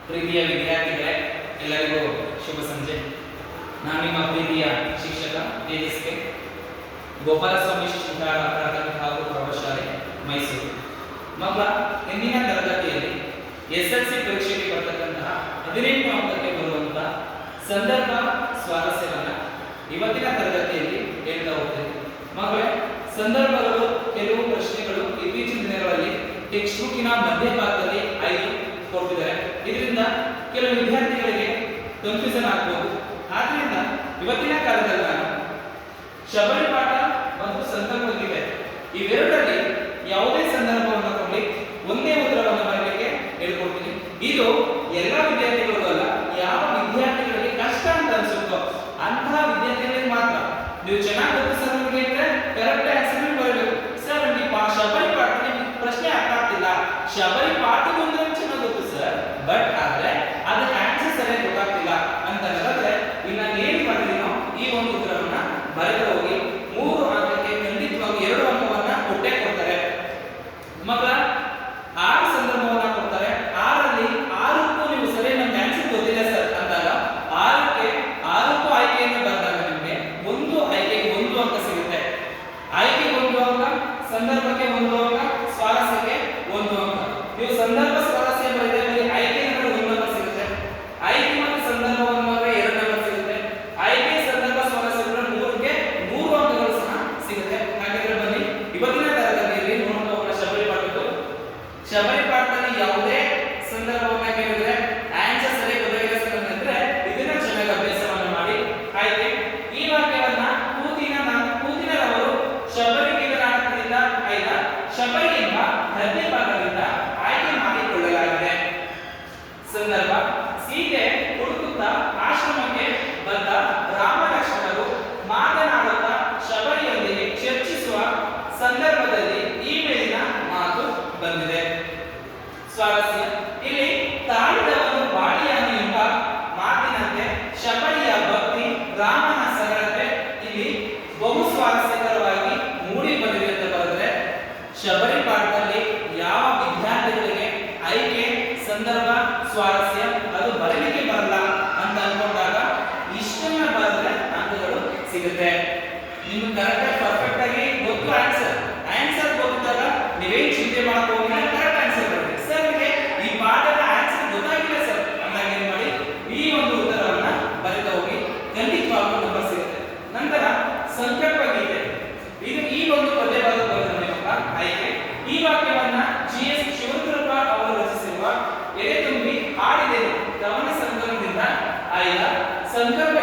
ಪ್ರೀತಿಯ ವಿದ್ಯಾರ್ಥಿಗಳೇ, ಎಲ್ಲರಿಗೂ ಶುಭ ಸಂಜೆ. ನಾನು ನಿಮ್ಮ ಪ್ರೀತಿಯ ಶಿಕ್ಷಕ ತೇಜಸ್ವಿ ಗೋಪಾಲಸ್ವಾಮಿ ಶಿಕ್ಷಣ ಪ್ರಾಥಮಿಕ ಹಾಗೂ ಪ್ರೌಢಶಾಲೆ ಮೈಸೂರು. ಮಕ್ಕಳ ಇಂದಿನ ತರಗತಿಯಲ್ಲಿ ಎಸ್ಎಲ್ಸಿ ಪರೀಕ್ಷೆಗೆ ಬರ್ತಕ್ಕಂತಹ 18 ಅಂಕಕ್ಕೆ ಬರುವಂತಹ ಸಂದರ್ಭ ಸ್ವಾರಸ್ಯವನ್ನು ಇವತ್ತಿನ ತರಗತಿಯಲ್ಲಿ ಹೇಳ್ತಾ ಹೋಗ್ತೇವೆ. ಮಕ್ಕಳೇ, ಸಂದರ್ಭಗಳು ಕೆಲವು ಪ್ರಶ್ನೆಗಳು ಇತ್ತೀಚಿನ ದಿನಗಳಲ್ಲಿ ಟೆಕ್ಸ್ಟ್ ಬುಕ್ಕಿನ ಮಧ್ಯಭಾಗದಲ್ಲಿ 5 ಕೊಟ್ಟಿದ್ದಾರೆ. ಇದರಿಂದ ಕೆಲವು ವಿದ್ಯಾರ್ಥಿಗಳಿಗೆ ಕನ್ಫ್ಯೂಷನ್ ಆಗಬಹುದು. ಆದ್ದರಿಂದ ಇವತ್ತಿನ ಕಾಲದಲ್ಲಿ ನಾನು ಶಬರಿ ಪಾಠ ಮತ್ತು ಸಂದರ್ಭವಿದೆ ಇವೆರಡರಲ್ಲಿ ಯಾವುದೇ ಸಂದರ್ಭವನ್ನು ಕೊಡಲಿ ಒಂದೇ ಉತ್ತರವನ್ನು ಬರಲಿಕ್ಕೆ ಹೇಳ್ಕೊಡ್ತೀನಿ. ಇದು ಎಲ್ಲ ವಿದ್ಯಾರ್ಥಿಗಳಿಗೂ ಅಲ್ಲ, ಯಾವ ವಿದ್ಯಾರ್ಥಿಗಳಿಗೆ ಕಷ್ಟ ಅಂತ ಅನ್ಸುತ್ತೋ ಅಂತಹ ವಿದ್ಯಾರ್ಥಿಗಳಿಗೆ ಮಾತ್ರ. ನೀವು ಚೆನ್ನಾಗಿ ಗೊತ್ತು ಸರ್ ನಿಮಗೆ ಇದ್ರೆ ಕರೆಕ್ಟ್ ಆನ್ಸರ್ ಬರಬೇಕು. ಸರ್ ನನಗೆ ಶಬರಿ ಪಾಠದಲ್ಲಿ ಪ್ರಶ್ನೆ ಅರ್ಥ ಆಗ್ತಿಲ್ಲ, ಶಬರಿ ಪಾಠದೊಂದು ಚೆನ್ನಾಗಿ ಗೊತ್ತು ಸರ್, ಬಟ್ ಆದ್ರೆ ಅದಕ್ಕೆ ಆನ್ಸರ್ ಸರಿಯಾಗಿ ಗೊತ್ತಾಗ್ತಿಲ್ಲ ಅಂತ ಹೇಳಿದ್ರೆ ಇಲ್ಲಿ ನಾನು ಏನು ಮಾಡಿದೀನೋ ಈ ಒಂದು ಉತ್ತರವನ್ನ ಬರೆದು ಹೋಗಿ 3 ಅಂಕಕ್ಕೆ ಖಂಡಿತವಾಗಿ 2 ಅಂಕವನ್ನ ಕೊಟ್ಟೆ ಕೊಡ್ತಾರೆ. ಮಕ್ಕಳ 6 ಸಂದರ್ಭವನ್ನ ಕೊಡ್ತಾರೆ. 6ರಲ್ಲಿ 6ಕ್ಕೂ ನೀವು ಸರಿ ನಮ್ಗೆ ಆನ್ಸರ್ ಗೊತ್ತಿಲ್ಲ ಸರ್ ಅಂದಾಗ 6ಕ್ಕೂ ಆಯ್ಕೆಯನ್ನು ಬಂದಾಗ ನಿಮಗೆ ಒಂದು ಆಯ್ಕೆಗೆ 1 ಅಂಕ ಸಿಗುತ್ತೆ. ಆಯ್ಕೆಗೆ 1 ಅಂಕ, ಸಂದರ್ಭಕ್ಕೆ 1 ಅಂಕ, ಸ್ವಾರಸ್ಯಕ್ಕೆ 1 ಅಂಕ. ನೀವು ಸಂದರ್ಭ ಸ್ವಾರಸ್ಯ ಬರೆದರೆ ಆಯ್ಕೆ ನಂಬರ್ 1 ಅಂಕ ಸಿಗುತ್ತೆ. ಆಯ್ಕೆ ಮತ್ತು ಸಂದರ್ಭವನ್ನು ಮಾಡಿದ್ರೆ 2 ಅಂಕ ಸಿಗುತ್ತೆ. ಆಯ್ಕೆ ಸಂದರ್ಭ ಸ್ವಾರಸ್ಯ ಬರೆದ್ರೆ 3ಕ್ಕೆ 3 ಅಂಕಗಳು ಸಹ ಸಿಗುತ್ತೆ. ಹಾಗಾದ್ರೆ ಬನ್ನಿ ಇವತ್ತಿನ ತರಗತಿಯಲ್ಲಿ ನೋಡೋಣ ಶಬರಿ ಪಾಠದಲ್ಲಿ ಯಾವುದೇ ಸಂದರ್ಭವನ್ನ ಕೇಳಿದ್ರೆ ಆನ್ಸರ್ ಸರಿಯಾಗಿ ಗೊತ್ತಾಗಿದೆ ಸರ್ ಅಂದ್ರೆ ಇದನ್ನ ಚೆನ್ನಾಗಿ ಅಭ್ಯಾಸವನ್ನು ಮಾಡಿ. ಆಯ್ಕೆ ಈ ವಾಕ್ಯವನ್ನ ಕೂತಿನರವರು ಶಬರಿ ನಾಟಕದಿಂದ ಆಯ್ದ ಶಬರಿ ಎಂಬ ಗದ್ಯ ಭಾಗದಿಂದ ಆಯ್ಕೆ ಮಾಡಿಕೊಳ್ಳಲಾಗಿದೆ. ಸಂದರ್ಭ ಸೀತೆ ಹುಡುಕುತ್ತಾ ಆಶ್ರಮಕ್ಕೆ ಬಂದ ರಾಮ ಲಕ್ಷ್ಮಣರು ಮಾತನಾಡುತ್ತಾ ಶಬರಿಯೊಂದಿಗೆ ಚರ್ಚಿಸುವ ಸಂದರ್ಭದಲ್ಲಿ ಈ ಮೇಲಿನ ಮಾತು ಬಂದಿದೆ. ಸ್ವಾರಸ್ಯ ಇಲ್ಲಿ ತಾಳಿದವನು ಬಾಳಿಯಾನು ಎಂಬ ಮಾತಿನಂತೆ ಶಬರಿಯ ಭಕ್ತಿ, ರಾಮನ ಸರಳತೆ ಇಲ್ಲಿ ಬಹು ಸ್ವಾರಸ್ಯಕರವಾಗಿ ಮೂಡಿ ಬಂದಿದೆ ಅಂತ ಬರೆದ್ರೆ ಶಬರಿ ಪಾಠದಲ್ಲಿ ಯಾವ ವಿದ್ಯಾರ್ಥಿಗಳಿಗೆ ಆಯ್ಕೆ ಸಂದರ್ಭ ಸ್ವಾರಸ್ಯ ಅದು ಬರಲಿಕ್ಕೆ ಬರಲ್ಲ ಅಂತ ಅನ್ಕೊಂಡಾಗ ಇಷ್ಟನ್ನ ಬರೆದ್ರೆ ಅಂಕಗಳು ಸಿಗುತ್ತೆ. ನಿಮ್ಗೆ ಕರೆಕ್ಟ್ ಪರ್ಫೆಕ್ಟ್ ಆಗಿ ಗೊತ್ತು ಆನ್ಸರ್ ಗೊತ್ತಾಗ ನೀವೇನು ಚಿಂತೆ ಮಾಡ್ಕೋಗಿಲ್ಲ, ಕರೆಕ್ಟ್ ಆನ್ಸರ್ ಬರುತ್ತೆ. ಸರ್ ನಿಮಗೆ ಈ ಪಾಠದ ಆನ್ಸರ್ ಗೊತ್ತಾಗಿಲ್ಲ ಸರ್ ಅಂದಾಗ ಏನು ಮಾಡಿ ಈ ಒಂದು ಉತ್ತರವನ್ನ ಬರೆದು ಹೋಗಿ ಖಂಡಿತವಾಗ್ಲೂ ನಂಬರ್ ಸಿಗುತ್ತೆ. ನಂತರ ಸಂಕಲ್ಪ ಗೀತೆ ಇದು ಈ ಒಂದು ಪದ್ಯ ಬರೆದ ಆಯ್ಕೆ. ಈ ವಾಕ್ಯವನ್ನ GS ಶಿವರುದ್ರಪ್ಪ ಅವರು ರಚಿಸಿರುವ ಎದೆ ತುಂಬಿ ಹಾಡಿದೆನು ಕವನ ಸಂಕಲನದಿಂದ ಆಯ್ದ ಸಂಕಲ್ಪ